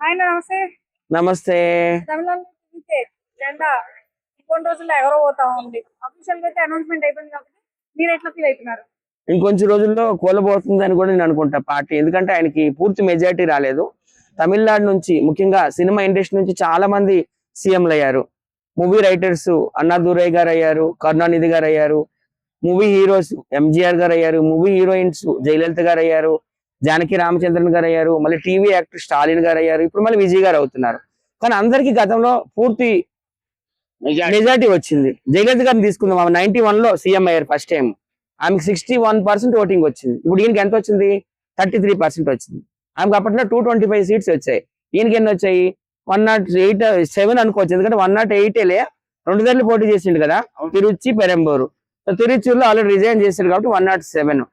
ఆయన నమస్తే. నమస్తే. తమిళనాడు తిరిగితే జెండా ఇంకొన్ని రోజుల్లో ఎగరబోతా ఉంది. అఫీషియల్ గా అయితే అనౌన్స్మెంట్ అయిపోయింది కాబట్టి మీరు ఎట్లా ఫీల్ అవుతున్నారు? ఇంకొంచెం రోజుల్లో కూలబోతుంది అని కూడా నేను అనుకుంటా పార్టీ. ఎందుకంటే ఆయనకి పూర్తి మెజారిటీ రాలేదు. తమిళనాడు నుంచి ముఖ్యంగా సినిమా ఇండస్ట్రీ నుంచి చాలా మంది సీఎంలు అయ్యారు. మూవీ రైటర్స్ అన్నాదురై గారు అయ్యారు, కరుణానిధి గారు అయ్యారు, మూవీ హీరోస్ ఎంజీఆర్ గారు అయ్యారు, మూవీ హీరోయిన్స్ జయలలిత గారు అయ్యారు, జానకి రామచంద్రన్ గారు అయ్యారు, మళ్ళీ టీవీ యాక్టర్ స్టాలిన్ గారు అయ్యారు, ఇప్పుడు మళ్ళీ విజయ్ గారు అవుతున్నారు. కానీ అందరికీ గతంలో పూర్తి మెజారిటీ వచ్చింది. జయలలిత గారిని తీసుకుందాం, ఆమె 91 లో సీఎం అయ్యారు ఫస్ట్ టైం. ఆమెకి 61% ఓటింగ్ వచ్చింది. ఇప్పుడు ఈయనకి ఎంత వచ్చింది? 33% వచ్చింది. ఆమెకు అప్పట్లో 225 సీట్స్ వచ్చాయి. ఈయనకి ఎన్ని వచ్చాయి? 107 అనుకోవచ్చు. ఎందుకంటే 108లే 2 సార్లు పోటీ చేసిండు కదా, తిరుచి పెరంబూరు. సో తిరుచిలో ఆల్రెడీ రిజైన్ చేశారు కాబట్టి 107.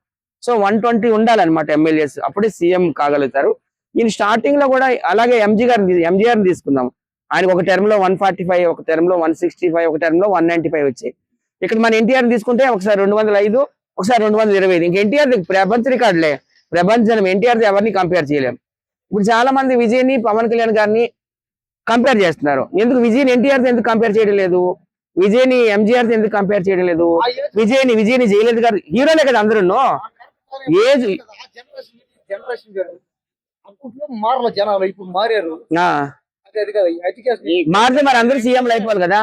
సో 120 ఉండాలన్నమాట ఎమ్మెల్యేస్, అప్పుడే సీఎం కాగలుగుతారు. ఈయన స్టార్టింగ్ లో కూడా అలాగే ఎంజీఆర్ తీసుకుందాం. ఆయనకు ఒక టర్మ్ లో 145, ఒక టర్మ్ లో 165, ఒక టర్మ్ లో 195 వచ్చాయి. ఇక్కడ మన ఎన్టీఆర్ తీసుకుంటే ఒకసారి 205, ఒకసారి 225. ఇంక ఎన్టీఆర్ ప్రపంచ రికార్డులే, ప్రపంచం ఎన్టీఆర్ ఎవరిని కంపేర్ చేయలేం. ఇప్పుడు చాలా మంది విజయ్ని పవన్ కళ్యాణ్ గారిని కంపేర్ చేస్తున్నారు. ఎందుకు విజయ్ని ఎన్టీఆర్ ఎందుకు కంపేర్ చేయడం లేదు? విజయ్ని ఎంజీఆర్ ఎందుకు కంపేర్ చేయడం లేదు? విజయ్ని జయలలిత గారు హీరోలే కదా అందరూ. ఏజ్ మారల జనాలు ఇప్పుడు మారారు. మారితే మరి అందరూ సీఎంలు అయిపోవాలి కదా.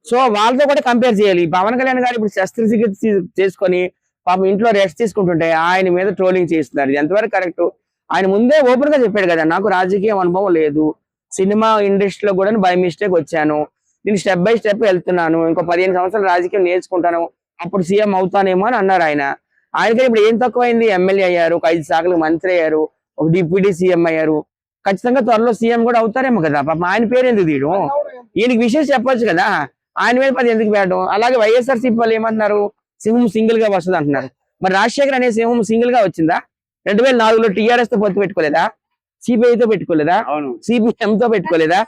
సో వాళ్ళతో కూడా కంపేర్ చేయాలి. పవన్ కళ్యాణ్ గారు ఇప్పుడు శస్త్రచికిత్స చేసుకొని పాపం ఇంట్లో రెస్ట్ తీసుకుంటుంటే ఆయన మీద ట్రోలింగ్ చేస్తున్నారు. ఇది ఎంతవరకు కరెక్ట్? ఆయన ముందే ఓపెన్ గా చెప్పాడు కదా, నాకు రాజకీయ అనుభవం లేదు, సినిమా ఇండస్ట్రీలో కూడా బై మిస్టేక్ వచ్చాను, నేను స్టెప్ బై స్టెప్ వెళ్తున్నాను, ఇంకో 15 సంవత్సరాలు రాజకీయం నేర్చుకుంటాను, అప్పుడు సీఎం అవుతానేమో అని అన్నారు ఆయన. ఆయనకి ఇప్పుడు ఏం తక్కువైంది? ఎమ్మెల్యే అయ్యారు, ఒక 5 శాఖలకు మంత్రి అయ్యారు, ఒక డిప్యూటీ సీఎం అయ్యారు. ఖచ్చితంగా త్వరలో సీఎం కూడా అవుతారేమో కదా. పాపం ఆయన పేరు ఎందుకు తీయడం? ఈయనకి విషయం చెప్పొచ్చు కదా, ఆయన మీద 10 ఎందుకు పెట్టడం? అలాగే వైఎస్ఆర్సీపీ వాళ్ళు ఏమంటున్నారు? సింహం సింగిల్ గా వస్తుంది అంటున్నారు. మరి రాజశేఖర్ అనే సింహం సింగిల్ గా వచ్చిందా? 2004లో టీఆర్ఎస్ తో పొత్తు పెట్టుకోలేదా? సిపిఐతో పెట్టుకోలేదా? సిపిఎం తో పెట్టుకోలేదా?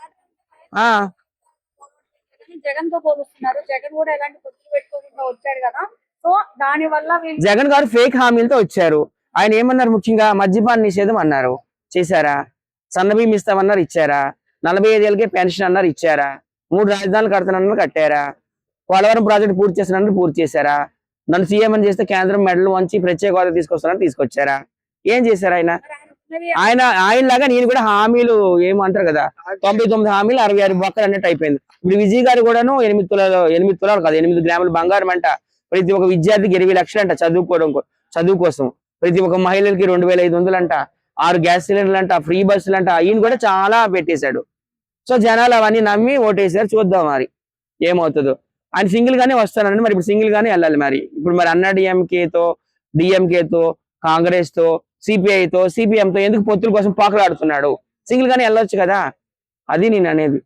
జగన్ తో పోలుస్తున్నారు. జగన్ కూడా ఎలాంటి పొత్తులు పెట్టుకోకుండా వచ్చాడు కదా, సో దాని వల్ల జగన్ గారు ఫేక్ హామీలతో వచ్చారు. ఆయన ఏమన్నారు? ముఖ్యంగా మద్యపాన నిషేధం అన్నారు, చేశారా? సన్నబియ్యం ఇస్తామన్నారు, ఇచ్చారా? 45 ఏళ్ళకే పెన్షన్ అన్నారు, ఇచ్చారా? 3 రాజధానులు కడతానన్నారు, కట్టారా? పోలవరం ప్రాజెక్టు పూర్తి చేస్తున్నారు, పూర్తి చేశారా? నన్ను సీఎం అని చేస్తే కేంద్రం మెడలు వంచి ప్రత్యేక హోదా తీసుకొస్తున్నారు, తీసుకొచ్చారా? ఏం చేశారు ఆయన? ఆయనలాగా నేను కూడా హామీలు ఏమంటారు కదా, 99 హామీలు 66 బొక్కలు అన్నట్టు అయిపోయింది. ఇప్పుడు విజయ్ గారు కూడాను 8 తులాలు కాదు, 8 గ్రాములు బంగారం అంట. ప్రతి ఒక్క విద్యార్థికి 20 లక్షలు అంట చదువు కోసం. ప్రతి ఒక్క మహిళలకి 2500 అంట, 6 గ్యాస్ సిలిండర్లు అంట, ఫ్రీ బస్సులు అంట. ఈయన కూడా చాలా పెట్టేశాడు. సో జనాలు అవన్నీ నమ్మి ఓటేసారు. చూద్దాం మరి ఏమవుతుందో. ఆయన సింగిల్ గానే వస్తానండి. మరి ఇప్పుడు సింగిల్ గానే వెళ్ళాలి. మరి ఇప్పుడు మరి అన్నా డిఎంకేతో కాంగ్రెస్ తో సిపిఐతో సిపిఎం తో ఎందుకు పొత్తుల కోసం పాకులాడుతున్నాడు? సింగిల్ గానే వెళ్ళొచ్చు కదా. అది నేను అనేది.